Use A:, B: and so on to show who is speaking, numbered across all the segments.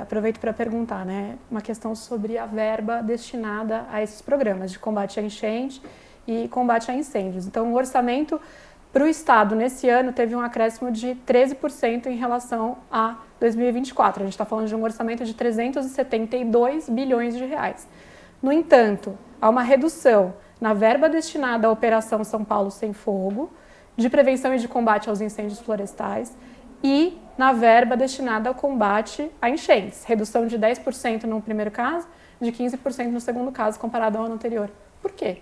A: aproveito para perguntar, né, uma questão sobre a verba destinada a esses programas de combate à enchente e combate a incêndios. Então, o orçamento para o Estado nesse ano teve um acréscimo de 13% em relação a 2024. A gente está falando de um orçamento de 372 bilhões de reais. No entanto, há uma redução na verba destinada à Operação São Paulo Sem Fogo, de prevenção e de combate aos incêndios florestais, e na verba destinada ao combate a enchentes. Redução de 10% no primeiro caso, de 15% no segundo caso, comparado ao ano anterior. Por quê?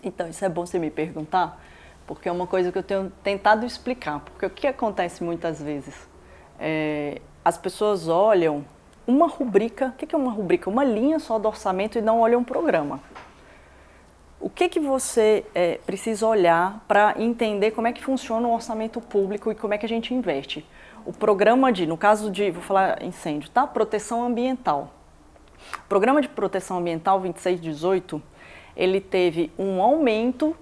B: Então, isso é bom você me perguntar, porque é uma coisa que eu tenho tentado explicar. Porque o que acontece muitas vezes? As pessoas olham uma rubrica. O que é uma rubrica? Uma linha só do orçamento e não olham um programa. O que você precisa olhar para entender como é que funciona o orçamento público e como é que a gente investe? O programa no caso de, vou falar incêndio, tá? Proteção ambiental. O programa de proteção ambiental 2618, ele teve um aumento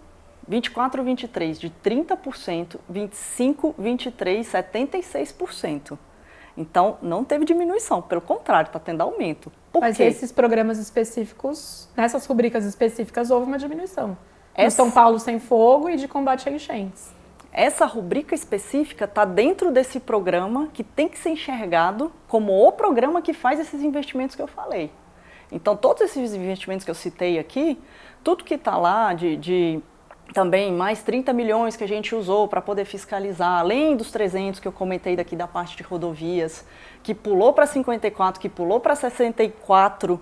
B: 24-23 de 30%, 25-23 76%. Então, não teve diminuição, pelo contrário, está tendo aumento. Por
A: Mas
B: quê?
A: esses programas específicos, nessas rubricas específicas, houve uma diminuição. No São Paulo Sem Fogo e de combate a enchentes.
B: Essa rubrica específica está dentro desse programa que tem que ser enxergado como o programa que faz esses investimentos que eu falei. Então, todos esses investimentos que eu citei aqui, tudo que está lá também mais 30 milhões que a gente usou para poder fiscalizar, além dos 300 que eu comentei daqui da parte de rodovias, que pulou para 54, que pulou para 64,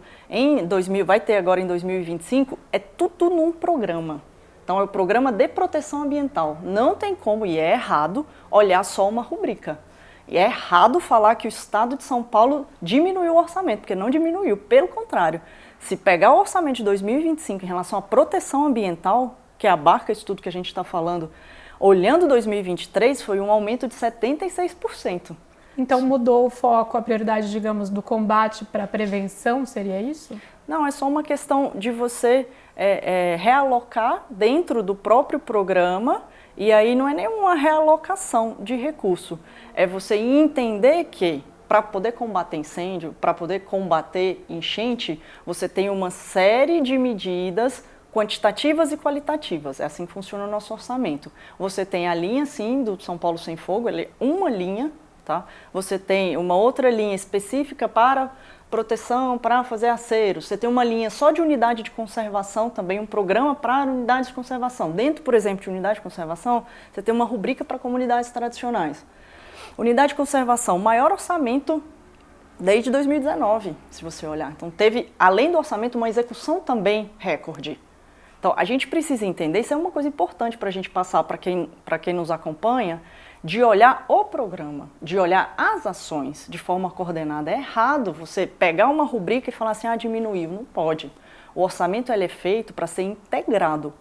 B: vai ter agora em 2025, é tudo num programa. Então, é o programa de proteção ambiental. Não tem como, e é errado, olhar só uma rubrica. E é errado falar que o Estado de São Paulo diminuiu o orçamento, porque não diminuiu, pelo contrário. Se pegar o orçamento de 2025 em relação à proteção ambiental, que abarca isso tudo que a gente está falando, olhando 2023, foi um aumento de 76%.
A: Então mudou o foco, a prioridade, digamos, do combate para a prevenção, seria isso?
B: Não, é só uma questão de você realocar dentro do próprio programa, e aí não é nenhuma realocação de recurso, é você entender que para poder combater incêndio, para poder combater enchente, você tem uma série de medidas quantitativas e qualitativas. É assim que funciona o nosso orçamento. Você tem a linha, sim, do São Paulo Sem Fogo, ele é uma linha, tá? Você tem uma outra linha específica para proteção, para fazer acero. Você tem uma linha só de unidade de conservação, também um programa para unidades de conservação. Dentro, por exemplo, de unidade de conservação, você tem uma rubrica para comunidades tradicionais. Unidade de conservação, maior orçamento desde 2019, se você olhar. Então, teve, além do orçamento, uma execução também recorde. Então, a gente precisa entender, isso é uma coisa importante para a gente passar para quem nos acompanha, de olhar o programa, de olhar as ações de forma coordenada. É errado você pegar uma rubrica e falar assim, diminuiu. Não pode. O orçamento ele é feito para ser integrado.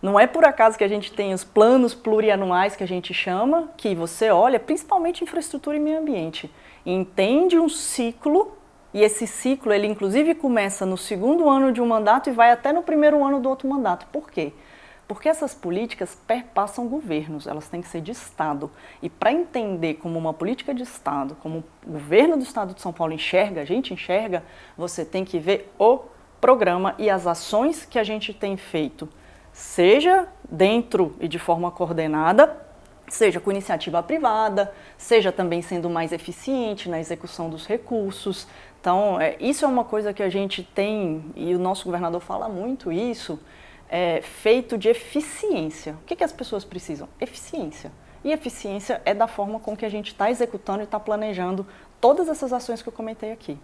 B: Não é por acaso que a gente tem os planos plurianuais que a gente chama, que você olha, principalmente infraestrutura e meio ambiente, e entende um ciclo. E esse ciclo, ele inclusive começa no segundo ano de um mandato e vai até no primeiro ano do outro mandato. Por quê? Porque essas políticas perpassam governos, elas têm que ser de Estado. E para entender como uma política de Estado, como o governo do Estado de São Paulo enxerga, a gente enxerga, você tem que ver o programa e as ações que a gente tem feito, seja dentro e de forma coordenada, seja com iniciativa privada, seja também sendo mais eficiente na execução dos recursos. Então, isso é uma coisa que a gente tem, e o nosso governador fala muito isso, feito de eficiência. O que as pessoas precisam? Eficiência. E eficiência é da forma com que a gente está executando e está planejando todas essas ações que eu comentei aqui.